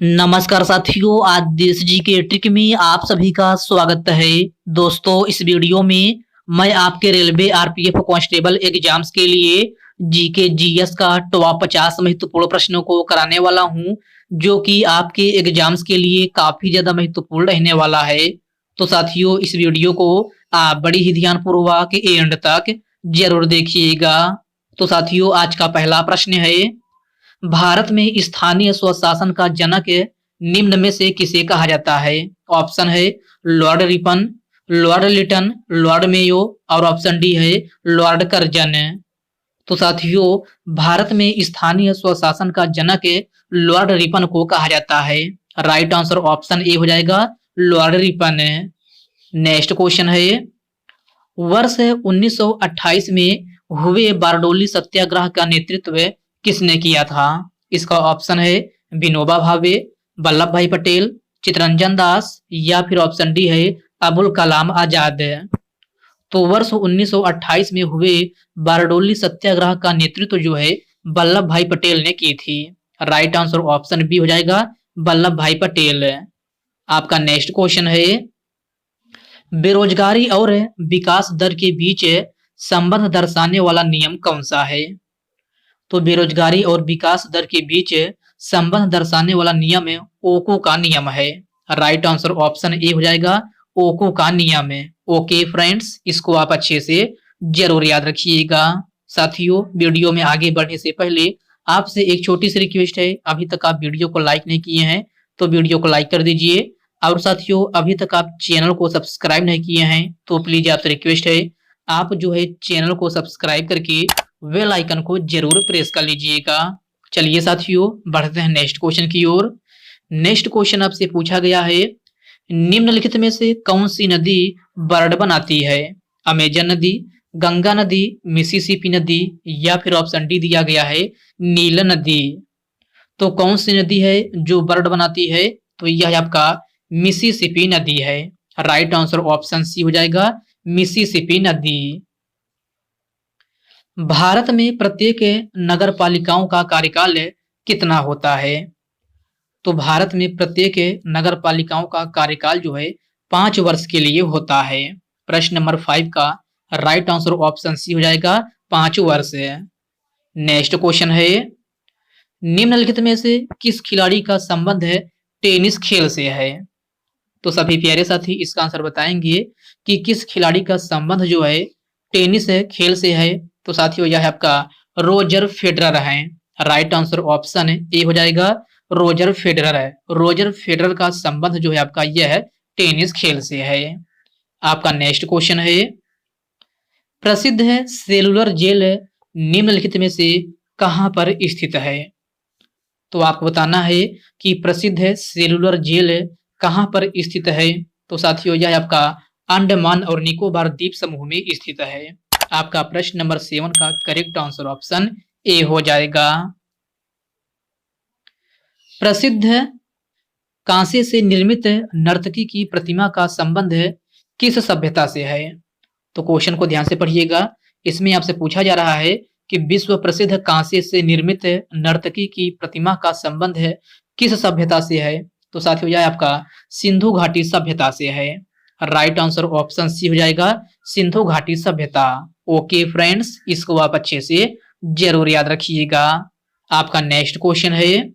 नमस्कार साथियों, आज देश जी के ट्रिक में आप सभी का स्वागत है। दोस्तों, इस वीडियो में मैं आपके रेलवे आरपीएफ कांस्टेबल एग्जाम्स के लिए जीके जीएस का टॉप 50 महत्वपूर्ण प्रश्नों को कराने वाला हूं, जो कि आपके एग्जाम्स के लिए काफी ज्यादा महत्वपूर्ण रहने वाला है। तो साथियों, इस वीडियो को आप बड़ी ही ध्यानपूर्वक एंड तक जरूर देखिएगा। तो साथियों, आज का पहला प्रश्न है, भारत में स्थानीय स्वशासन का जनक निम्न में से किसे कहा जाता है? ऑप्शन है Lord Ripon, Lord Lytton, Lord Mayo और ऑप्शन डी है लॉर्ड कर्जन। तो साथियों, भारत में स्थानीय स्वशासन का जनक लॉर्ड रिपन को कहा जाता है। राइट आंसर ऑप्शन ए हो जाएगा लॉर्ड रिपन। नेक्स्ट क्वेश्चन है, वर्ष 1928 में हुए बारडोली सत्याग्रह का नेतृत्व किसने किया था? इसका ऑप्शन है विनोबा भावे, वल्लभ भाई पटेल, चित्तरंजन दास या फिर ऑप्शन डी है अबुल कलाम आजाद। तो वर्ष 1928 में हुए बारडोली सत्याग्रह का नेतृत्व जो है वल्लभ भाई पटेल ने की थी। राइट आंसर ऑप्शन बी हो जाएगा वल्लभ भाई पटेल। आपका नेक्स्ट क्वेश्चन है, बेरोजगारी और विकास दर के बीच संबंध दर्शाने वाला नियम कौन सा है? तो बेरोजगारी और विकास दर के बीच संबंध दर्शाने वाला नियम ओको का नियम है। राइट आंसर ऑप्शन ए हो जाएगा ओको का नियम है। ओके फ्रेंड्स, इसको आप अच्छे से जरूर याद रखिएगा। साथियों, वीडियो में आगे बढ़ने से पहले आपसे एक छोटी सी रिक्वेस्ट है, अभी तक आप वीडियो को लाइक नहीं किए हैं तो वीडियो को लाइक कर दीजिए। और साथियों, अभी तक आप चैनल को सब्सक्राइब नहीं किए हैं तो प्लीज आपसे रिक्वेस्ट है, आप जो है चैनल को सब्सक्राइब करके बेल आइकन को जरूर प्रेस कर लीजिएगा। चलिए साथियों, बढ़ते हैं नेक्स्ट क्वेश्चन की ओर। नेक्स्ट क्वेश्चन आपसे पूछा गया है, निम्नलिखित में से कौन सी नदी बर्ड बनाती है? अमेजन नदी, गंगा नदी, मिसिसिपी नदी या फिर ऑप्शन डी दिया गया है नील नदी। तो कौन सी नदी है जो बर्ड बनाती है? तो यह है आपका मिसिसिपी नदी है। राइट आंसर ऑप्शन सी हो जाएगा मिसिसिपी नदी। भारत में प्रत्येक नगर पालिकाओं का कार्यकाल कितना होता है? तो भारत में प्रत्येक नगर पालिकाओं का कार्यकाल जो है 5 वर्ष के लिए होता है। प्रश्न नंबर 5 का राइट आंसर ऑप्शन सी हो जाएगा 5 वर्ष। नेक्स्ट क्वेश्चन है, निम्नलिखित में से किस खिलाड़ी का संबंध है टेनिस खेल से है? तो सभी प्यारे साथी इसका आंसर बताएंगे कि किस खिलाड़ी का संबंध जो है टेनिस खेल से है। तो साथियों, यह है आपका रोजर फेडरर है। राइट आंसर ऑप्शन ए हो जाएगा रोजर फेडरर है। रोजर फेडरर का संबंध जो है आपका यह है टेनिस खेल से है। आपका नेक्स्ट क्वेश्चन है, प्रसिद्ध है सेलुलर जेल निम्नलिखित में से कहां पर स्थित है? तो आपको बताना है कि प्रसिद्ध है सेलुलर जेल कहां पर स्थित है। तो साथियों, यह आपका अंडमान और निकोबार द्वीप समूह में स्थित है। आपका प्रश्न नंबर 7 का करेक्ट आंसर ऑप्शन ए हो जाएगा। प्रसिद्ध कांसे से निर्मित नर्तकी की प्रतिमा का संबंध किस सभ्यता से है? तो क्वेश्चन को ध्यान से पढ़िएगा। इसमें आपसे पूछा जा रहा है कि विश्व प्रसिद्ध कांसे से निर्मित नर्तकी की प्रतिमा का संबंध है किस सभ्यता से है? तो साथियों, यह आपका सिंधु घाटी सभ्यता से है। राइट आंसर ऑप्शन सी हो जाएगा सिंधु घाटी सभ्यता। ओके फ्रेंड्स, इसको आप अच्छे से जरूर याद रखिएगा। आपका नेक्स्ट क्वेश्चन है,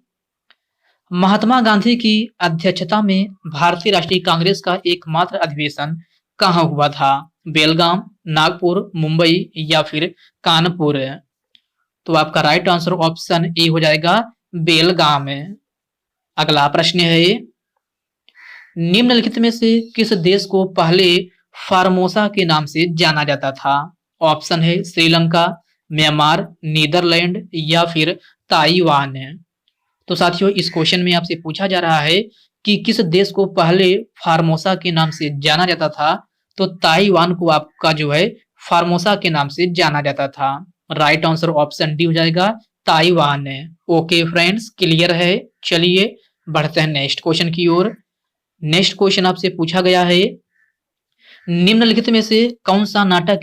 महात्मा गांधी की अध्यक्षता में भारतीय राष्ट्रीय कांग्रेस का एकमात्र अधिवेशन कहाँ हुआ था? बेलगाम, नागपुर, मुंबई या फिर कानपुर? तो आपका राइट आंसर ऑप्शन ए हो जाएगा बेलगाम। अगला प्रश्न है, निम्नलिखित में से किस देश को पहले फार्मोसा के नाम से जाना जाता था? ऑप्शन है श्रीलंका, म्यांमार, नीदरलैंड या फिर ताइवान। तो साथियों, इस क्वेश्चन में आपसे पूछा जा रहा है कि किस देश को पहले फार्मोसा के नाम से जाना जाता था? तो ताइवान को आपका जो है फार्मोसा के नाम से जाना जाता था। राइट आंसर ऑप्शन डी हो जाएगा ताइवान। ओके फ्रेंड्स, क्लियर है। चलिए बढ़ते हैं नेक्स्ट क्वेश्चन की ओर। नेक्स्ट क्वेश्चन आपसे पूछा गया है, निम्नलिखित में से कौन सा नाटक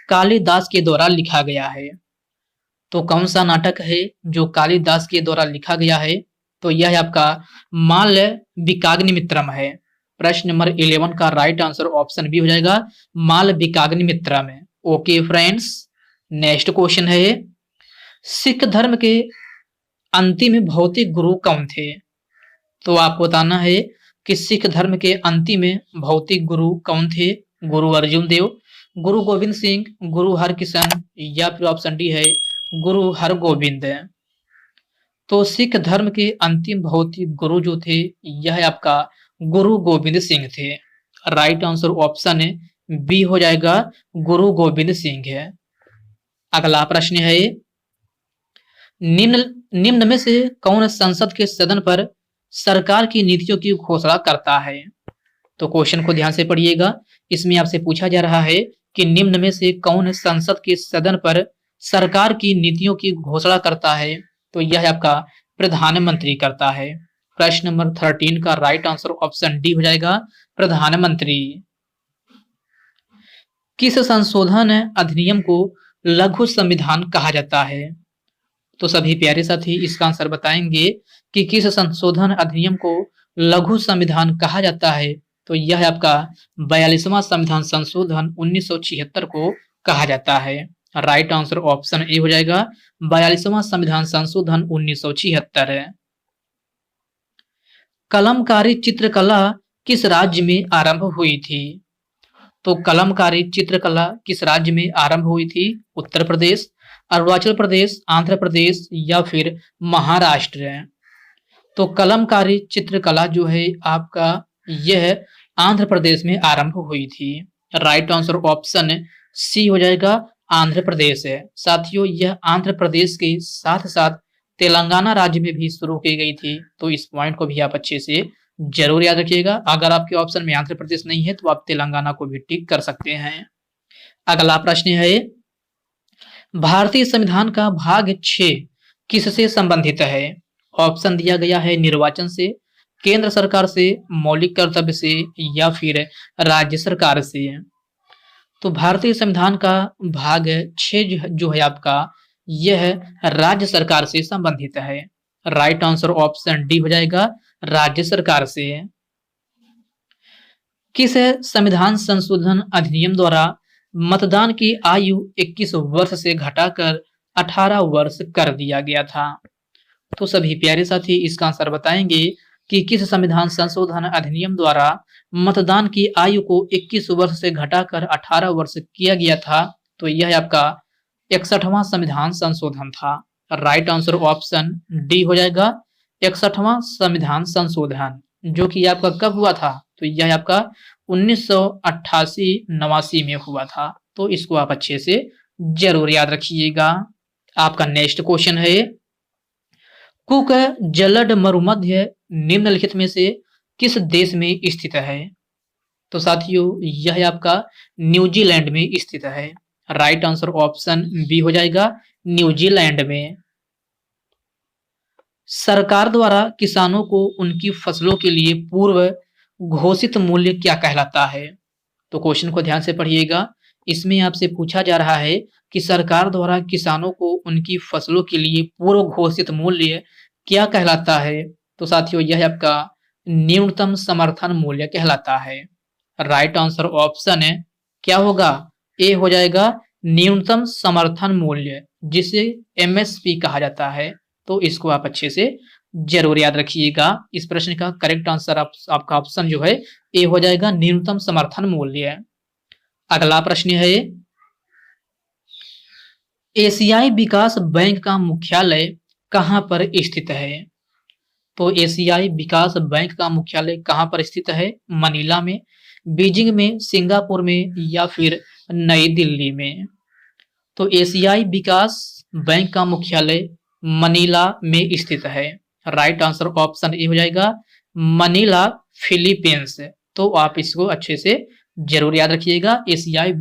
कालिदास के द्वारा लिखा गया है? तो कौन सा नाटक है जो कालिदास के द्वारा लिखा गया है? तो यह है आपका मालविकाग्निमित्रम है। प्रश्न नंबर 11 का राइट आंसर ऑप्शन बी हो जाएगा मालविकाग्निमित्रम है। ओके फ्रेंड्स, नेक्स्ट क्वेश्चन है, सिख धर्म के अंतिम भौतिक गुरु कौन थे? तो आपको बताना है कि सिख धर्म के अंतिम भौतिक गुरु कौन थे। गुरु अर्जुन देव, गुरु गोविंद सिंह, गुरु हरकिशन, या फिर ऑप्शन डी है गुरु हरगोविंद। तो सिख धर्म के अंतिम भौतिक गुरु जो थे यह है आपका गुरु गोविंद सिंह थे। राइट आंसर ऑप्शन बी हो जाएगा गुरु गोविंद सिंह है। अगला प्रश्न है, निम्न में से कौन संसद के सदन पर सरकार की नीतियों की घोषणा करता है? तो क्वेश्चन को ध्यान से पढ़िएगा। इसमें आपसे पूछा जा रहा है कि निम्न में से कौन संसद के सदन पर सरकार की नीतियों की घोषणा करता है? तो यह आपका प्रधानमंत्री करता है। प्रश्न नंबर 13 का राइट आंसर ऑप्शन डी हो जाएगा प्रधानमंत्री। किस संशोधन अधिनियम को लघु संविधान कहा जाता है? तो सभी प्यारे साथी इसका आंसर बताएंगे कि किस संशोधन अधिनियम को लघु संविधान कहा जाता है। तो यह आपका 42वां संविधान संशोधन 1976 को कहा जाता है। राइट आंसर ऑप्शन ए हो जाएगा 42वां संविधान संशोधन 1976 है। कलमकारी चित्रकला किस राज्य में आरंभ हुई थी? तो कलमकारी चित्रकला किस राज्य में आरंभ हुई थी? उत्तर प्रदेश, अरुणाचल प्रदेश, आंध्र प्रदेश, या फिर महाराष्ट्र। तो कलमकारी चित्रकला जो है आपका यह आंध्र प्रदेश में आरंभ हुई थी। राइट आंसर ऑप्शन सी हो जाएगा आंध्र प्रदेश है। साथियों, यह आंध्र प्रदेश के साथ साथ तेलंगाना राज्य में भी शुरू की गई थी। तो इस पॉइंट को भी आप अच्छे से जरूर याद रखिएगा। अगर आपके ऑप्शन में आंध्र प्रदेश नहीं है तो आप तेलंगाना को भी टिक कर सकते हैं। अगला प्रश्न है, भारतीय संविधान का भाग 6 किससे संबंधित है? ऑप्शन दिया गया है निर्वाचन से, केंद्र सरकार से, मौलिक कर्तव्य से, या फिर राज्य सरकार से। तो भारतीय संविधान का भाग 6 जो है आपका यह राज्य सरकार से संबंधित है। राइट आंसर ऑप्शन डी हो जाएगा राज्य सरकार से। किस संविधान संशोधन अधिनियम द्वारा मतदान की आयु 21 वर्ष से घटाकर 18 वर्ष कर दिया गया था? तो सभी प्यारे साथी इसका आंसर बताएंगे कि किस संविधान संशोधन अधिनियम द्वारा मतदान की आयु को 21 वर्ष से घटाकर 18 वर्ष किया गया था। तो यह आपका 61वां संविधान संशोधन था। राइट आंसर ऑप्शन डी हो जाएगा 61वां संविधान संशोधन, जो कि आपका कब हुआ था? तो यह आपका 1988-89 में हुआ था। तो इसको आप अच्छे से जरूर याद रखिएगा। आपका नेक्स्ट क्वेश्चन है, कुक जलड मरुमध्य निम्नलिखित में से किस देश में स्थित है? तो साथियों यह आपका न्यूजीलैंड में स्थित है। राइट आंसर ऑप्शन बी हो जाएगा न्यूजीलैंड में। सरकार द्वारा किसानों को उनकी फसलों के लिए पूर्व घोषित मूल्य क्या कहलाता है? तो क्वेश्चन को ध्यान से पढ़िएगा। इसमें आपसे पूछा जा रहा है कि सरकार द्वारा किसानों को उनकी फसलों के लिए पूर्व घोषित मूल्य क्या कहलाता है? तो साथियों यह आपका न्यूनतम समर्थन मूल्य कहलाता है। राइट आंसर ऑप्शन है क्या होगा? ए हो जाएगा न्यूनतम समर्थन मूल्य, जिसे एमएसपी कहा जाता है। तो इसको आप अच्छे से जरूर याद रखिएगा। इस प्रश्न का करेक्ट आंसर आपका ऑप्शन जो है ए हो जाएगा न्यूनतम समर्थन मूल्य। अगला प्रश्न है, एशियाई विकास बैंक का मुख्यालय कहां पर स्थित है? तो एशियाई विकास बैंक का मुख्यालय कहां पर स्थित है? मनीला में, बीजिंग में, सिंगापुर में, या फिर नई दिल्ली में? तो एशियाई विकास बैंक का मुख्यालय मनीला में स्थित है। राइट आंसर ऑप्शन ए हो जाएगा मनीला, फिलीपींस। तो आप इसको अच्छे से जरूर याद रखिएगा। एशियाई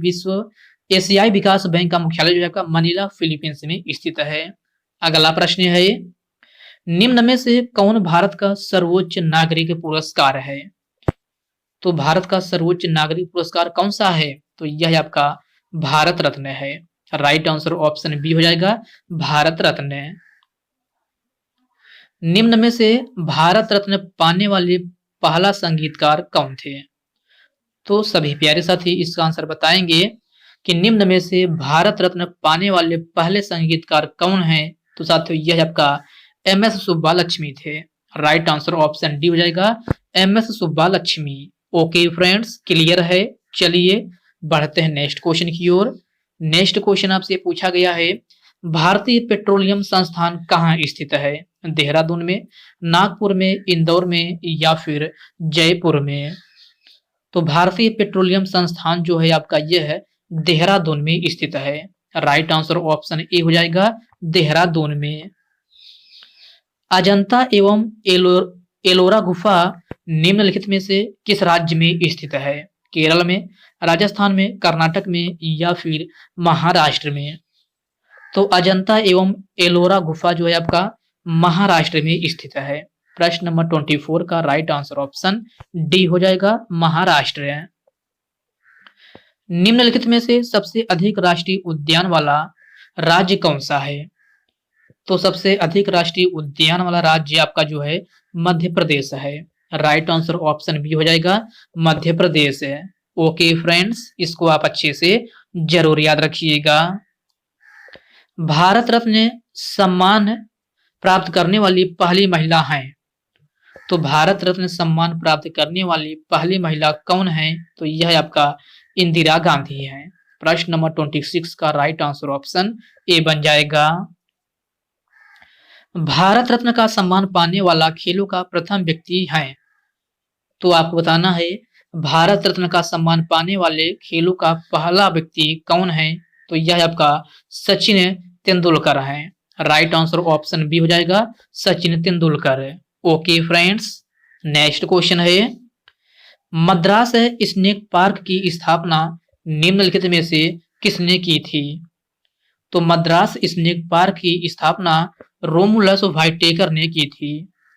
विकास बैंक का मुख्यालय जो है आपका मनीला, फिलीपींस में स्थित है। अगला प्रश्न है, निम्न में से कौन भारत का सर्वोच्च नागरिक पुरस्कार है? तो भारत का सर्वोच्च नागरिक पुरस्कार कौन सा है? तो यह आपका भारत रत्न है। राइट आंसर ऑप्शन बी हो जाएगा भारत रत्न। निम्न में से भारत रत्न पाने वाले पहला संगीतकार कौन थे? तो सभी प्यारे साथी इसका आंसर बताएंगे कि निम्न में से भारत रत्न पाने वाले पहले संगीतकार कौन हैं? तो साथियों यह आपका एम एस सुब्बालक्ष्मी थे। राइट आंसर ऑप्शन डी हो जाएगा, M S Subbulakshmi. Okay friends, clear है। चलिए बढ़ते हैं नेक्स्ट क्वेश्चन की ओर। नेक्स्ट क्वेश्चन आपसे पूछा गया है, भारतीय पेट्रोलियम संस्थान कहाँ स्थित है? देहरादून में, नागपुर में, इंदौर में या फिर जयपुर में? तो भारतीय पेट्रोलियम संस्थान जो है आपका यह है देहरादून में स्थित है। राइट आंसर ऑप्शन ए हो जाएगा, देहरादून में। अजंता एवं एलोरा गुफा निम्नलिखित में से किस राज्य में स्थित है? केरल में, राजस्थान में, कर्नाटक में या फिर महाराष्ट्र में? तो अजंता एवं एलोरा गुफा जो है आपका महाराष्ट्र में स्थित है। प्रश्न नंबर 24 का राइट आंसर ऑप्शन डी हो जाएगा, महाराष्ट्र है। निम्नलिखित में से सबसे अधिक राष्ट्रीय उद्यान वाला राज्य कौन सा है? तो सबसे अधिक राष्ट्रीय उद्यान वाला राज्य आपका जो है मध्य प्रदेश है। राइट आंसर ऑप्शन बी हो जाएगा, मध्य प्रदेश है। ओके फ्रेंड्स, इसको आप अच्छे से जरूर याद रखिएगा। भारत रत्न सम्मान प्राप्त करने वाली पहली महिला हैं? तो भारत रत्न सम्मान प्राप्त करने वाली पहली महिला कौन है? तो यह आपका इंदिरा गांधी है। प्रश्न नंबर 26 का राइट आंसर ऑप्शन ए बन जाएगा। भारत रत्न का सम्मान पाने वाला खेलों का प्रथम व्यक्ति है? तो आपको बताना है भारत रत्न का सम्मान पाने वाले खेलों का पहला व्यक्ति कौन है? तो यह आपका सचिन तेंदुलकर है। राइट आंसर ऑप्शन बी हो जाएगा, Sachin Tendulkar. Okay friends, next question है, मद्रास स्नेक पार्क की स्थापना निम्नलिखित में से किसने की थी? तो मद्रास स्नेक पार्क की स्थापना रोमुलस व्हाइटेकर ने की थी।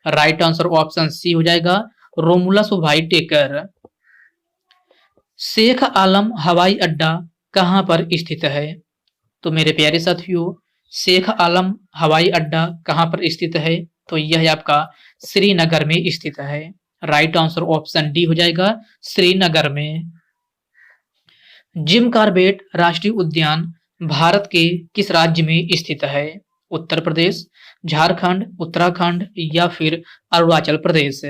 राइट आंसर ऑप्शन सी हो जाएगा, रोमुलस व्हाइटेकर। शेख आलम हवाई अड्डा कहां पर स्थित है? तो मेरे प्यारे साथियों, शेख आलम हवाई अड्डा कहां पर स्थित है? तो यह आपका श्रीनगर में स्थित है। राइट आंसर ऑप्शन डी हो जाएगा, श्रीनगर में। जिम कॉर्बेट राष्ट्रीय उद्यान भारत के किस राज्य में स्थित है? उत्तर प्रदेश, झारखंड, उत्तराखंड या फिर अरुणाचल प्रदेश?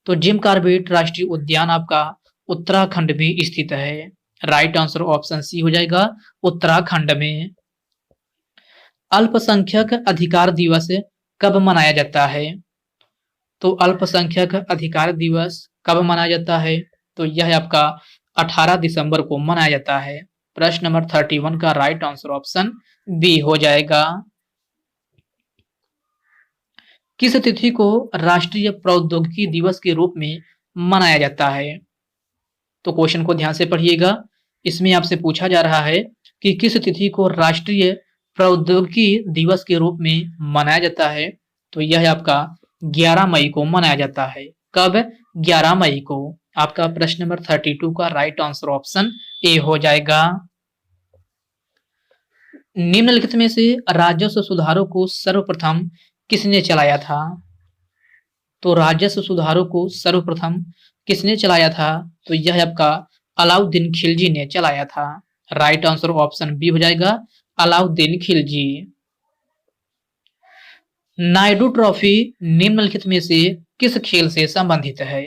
तो जिम कॉर्बेट राष्ट्रीय उद्यान आपका उत्तराखंड में स्थित है। राइट आंसर ऑप्शन सी हो जाएगा, उत्तराखंड में। अल्पसंख्यक अधिकार दिवस कब मनाया जाता है? तो अल्पसंख्यक अधिकार दिवस कब मनाया जाता है? तो यह आपका 18 दिसंबर को मनाया जाता है। प्रश्न नंबर 31 का राइट आंसर ऑप्शन बी हो जाएगा। किस तिथि को राष्ट्रीय प्रौद्योगिकी दिवस के रूप में मनाया जाता है? तो क्वेश्चन को ध्यान से पढ़िएगा। इसमें आपसे पूछा जा रहा है कि किस तिथि को राष्ट्रीय प्रौद्योगिकी दिवस के रूप में मनाया जाता है? तो यह आपका 11 मई को मनाया जाता है। कब? 11 मई को। आपका प्रश्न नंबर 32 का राइट आंसर ऑप्शन ए हो जाएगा। निम्नलिखित में से राजस्व सुधारों को सर्वप्रथम किसने चलाया था? तो राजस्व सुधारों को सर्वप्रथम किसने चलाया था? तो यह आपका अलाउद्दीन खिलजी ने चलाया था। राइट आंसर ऑप्शन बी हो जाएगा, अलाउद्दीन खिलजी। नायडू ट्रॉफी निम्नलिखित में से किस खेल से संबंधित है?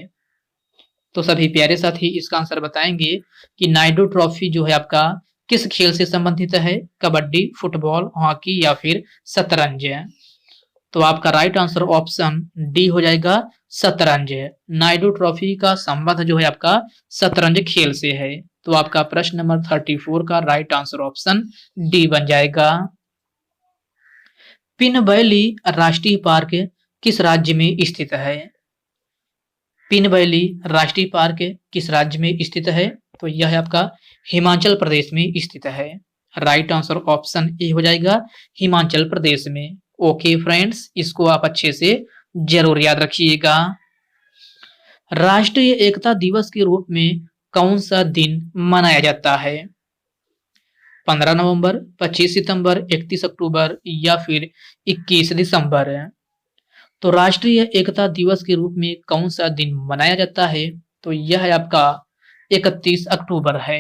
तो सभी प्यारे साथी इसका आंसर बताएंगे कि नायडू ट्रॉफी जो है आपका किस खेल से संबंधित है? कबड्डी, फुटबॉल, हॉकी या फिर शतरंज? तो आपका राइट आंसर ऑप्शन डी हो जाएगा, शतरंज। नायडू ट्रॉफी का संबंध जो है आपका शतरंज खेल से है। तो आपका प्रश्न नंबर 34 का राइट आंसर ऑप्शन डी बन जाएगा। पिन वैली राष्ट्रीय पार्क किस राज्य में स्थित है? पिन वैली राष्ट्रीय पार्क किस राज्य में स्थित है? तो यह आपका हिमाचल प्रदेश में स्थित है। राइट आंसर ऑप्शन ए हो जाएगा, हिमाचल प्रदेश में। ओके फ्रेंड्स, इसको आप अच्छे से जरूर याद रखिएगा। राष्ट्रीय एकता दिवस के रूप में कौन सा दिन मनाया जाता है? 15 नवंबर, 25 सितंबर, 31 अक्टूबर या फिर 21 दिसंबर? तो राष्ट्रीय एकता दिवस के रूप में कौन सा दिन मनाया जाता है? तो यह है आपका 31 अक्टूबर है।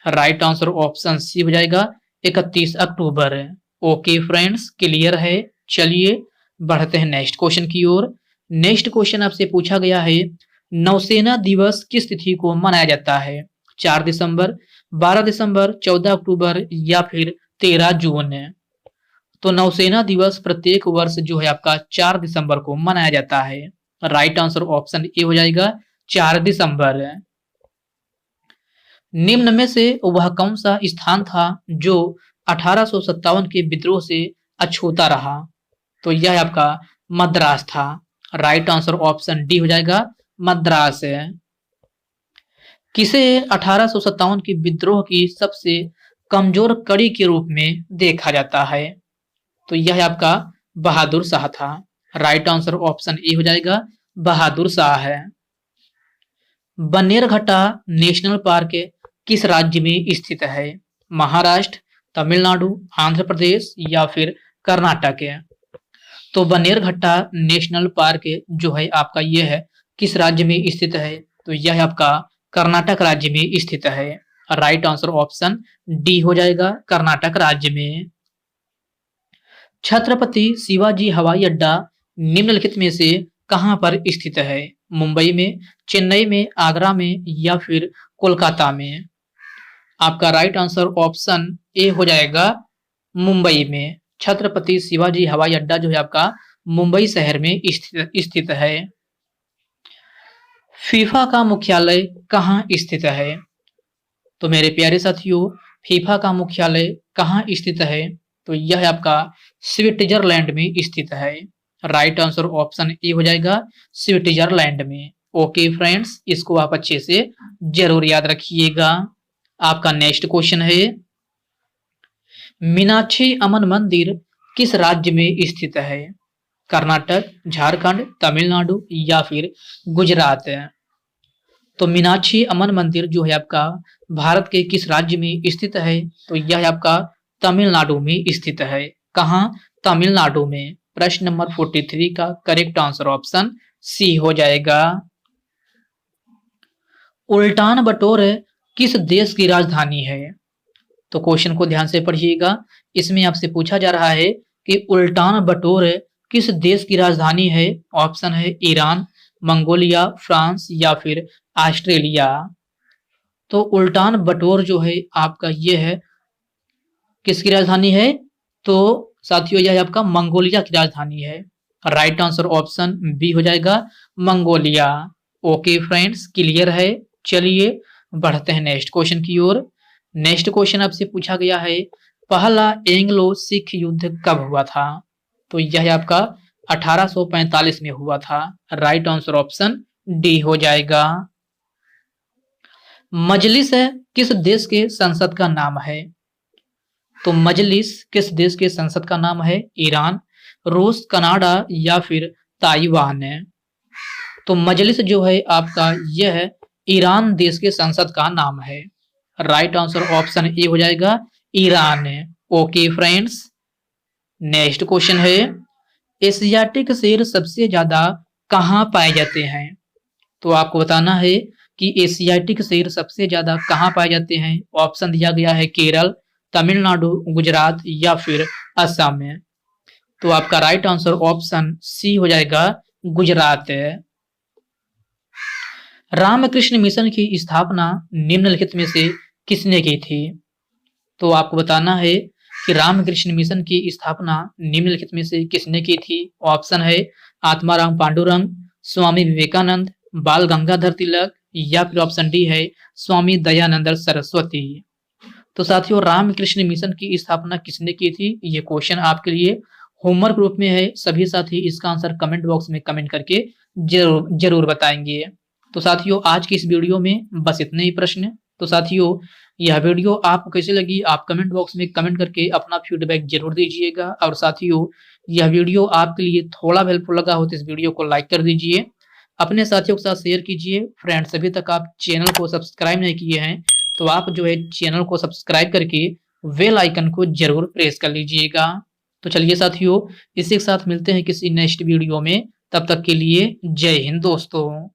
राइट आंसर ऑप्शन सी हो जाएगा 31 अक्टूबर। ओके फ्रेंड्स, क्लियर है। चलिए बढ़ते हैं नेक्स्ट क्वेश्चन की ओर। नेक्स्ट क्वेश्चन आपसे पूछा गया है, नौसेना दिवस किस तिथि को मनाया जाता है? 4 दिसंबर, 12 दिसंबर, 14 अक्टूबर या फिर 13 जून? तो नौसेना दिवस प्रत्येक वर्ष जो है आपका 4 दिसंबर को मनाया जाता है। राइट आंसर ऑप्शन ए हो जाएगा 4 दिसंबर। निम्न में से वह कौन सा स्थान था जो 1857 के विद्रोह से अछूता रहा? तो यह आपका मद्रास था। राइट आंसर ऑप्शन डी हो जाएगा मद्रास। किसे 1857 के विद्रोह की सबसे कमजोर कड़ी के रूप में देखा जाता है? तो यह आपका बहादुर शाह था। राइट आंसर ऑप्शन ए हो जाएगा बहादुर शाह है। बनेरघट्टा नेशनल पार्क किस राज्य में स्थित है? महाराष्ट्र, तमिलनाडु, आंध्र प्रदेश या फिर कर्नाटक? तो बनेरघट्टा नेशनल पार्क जो है आपका यह है किस राज्य में स्थित है? तो यह आपका कर्नाटक राज्य में स्थित है। राइट आंसर ऑप्शन डी हो जाएगा कर्नाटक राज्य में। छत्रपति शिवाजी हवाई अड्डा निम्नलिखित में से कहां पर स्थित है? मुंबई में, चेन्नई में, आगरा में या फिर कोलकाता में? आपका राइट आंसर ऑप्शन ए हो जाएगा मुंबई में। छत्रपति शिवाजी हवाई अड्डा जो है आपका मुंबई शहर में स्थित है। फीफा का मुख्यालय कहां स्थित है? तो मेरे प्यारे साथियों, फीफा का मुख्यालय कहां स्थित है? तो यह है आपका स्विट्जरलैंड में स्थित है। राइट आंसर ऑप्शन ए हो जाएगा स्विट्जरलैंड में। ओके फ्रेंड्स, इसको आप अच्छे से जरूर याद रखिएगा। आपका नेक्स्ट क्वेश्चन है, मीनाक्षी अमन मंदिर किस राज्य में स्थित है? कर्नाटक, झारखंड, तमिलनाडु या फिर गुजरात? तो मीनाक्षी अमन मंदिर जो है आपका भारत के किस राज्य में स्थित है? तो यह आपका तमिलनाडु में स्थित है। कहां? तमिलनाडु में। प्रश्न नंबर 43 का करेक्ट आंसर ऑप्शन सी हो जाएगा। उल्टान बटोर किस देश की राजधानी है? तो क्वेश्चन को ध्यान से पढ़िएगा। इसमें आपसे पूछा जा रहा है कि उल्टान बटोर किस देश की राजधानी है? ऑप्शन है ईरान, मंगोलिया, फ्रांस या फिर ऑस्ट्रेलिया। तो उल्टान बटोर जो है आपका ये है किसकी राजधानी है? तो साथियों यह आपका मंगोलिया की राजधानी है। राइट आंसर ऑप्शन बी हो जाएगा मंगोलिया। ओके फ्रेंड्स, क्लियर है। चलिए बढ़ते हैं नेक्स्ट क्वेश्चन की ओर। नेक्स्ट क्वेश्चन आपसे पूछा गया है, पहला एंग्लो सिख युद्ध कब हुआ था? तो यह आपका 1845 में हुआ था। राइट आंसर ऑप्शन डी हो जाएगा। मजलिस किस देश के संसद का नाम है? तो मजलिस किस देश के संसद का नाम है? ईरान, रूस, कनाडा या फिर ताइवान? तो मजलिस जो है आपका यह है ईरान देश के संसद का नाम है। राइट आंसर ऑप्शन ए हो जाएगा Iran. Okay friends, next question है, एशियाटिक शेर सबसे ज्यादा कहां पाए जाते हैं? तो आपको बताना है कि एशियाटिक शेर सबसे ज्यादा कहां पाए जाते हैं। ऑप्शन दिया गया है केरल, तमिलनाडु, गुजरात या फिर असम में। तो आपका राइट आंसर ऑप्शन सी हो जाएगा गुजरात। रामकृष्ण मिशन की स्थापना निम्नलिखित में से किसने की थी? तो आपको बताना है कि रामकृष्ण मिशन की स्थापना निम्नलिखित में से किसने की थी। ऑप्शन है आत्माराम पांडुरंग, स्वामी विवेकानंद, बाल गंगाधर तिलक या फिर ऑप्शन डी है स्वामी दयानंद सरस्वती। तो साथियों, रामकृष्ण मिशन की स्थापना किसने की थी? ये क्वेश्चन आपके लिए होमवर्क रूप में है। सभी साथी इसका आंसर कमेंट बॉक्स में कमेंट करके जरूर बताएंगे। तो साथियों, आज की इस वीडियो में बस इतने ही प्रश्न। तो साथियों, यह वीडियो आपको कैसी लगी आप कमेंट बॉक्स में कमेंट करके अपना फीडबैक जरूर दीजिएगा। और साथियों, यह वीडियो आपके लिए थोड़ा हेल्पफुल लगा हो तो इस वीडियो को लाइक कर दीजिए, अपने साथियों के साथ शेयर कीजिए। फ्रेंड्स, अभी तक आप चैनल को सब्सक्राइब नहीं किए हैं तो आप जो है चैनल को सब्सक्राइब करके बेल आइकन को जरूर प्रेस कर लीजिएगा। तो चलिए साथियों, इसी के साथ मिलते हैं किसी नेक्स्ट वीडियो में। तब तक के लिए जय हिंद दोस्तों।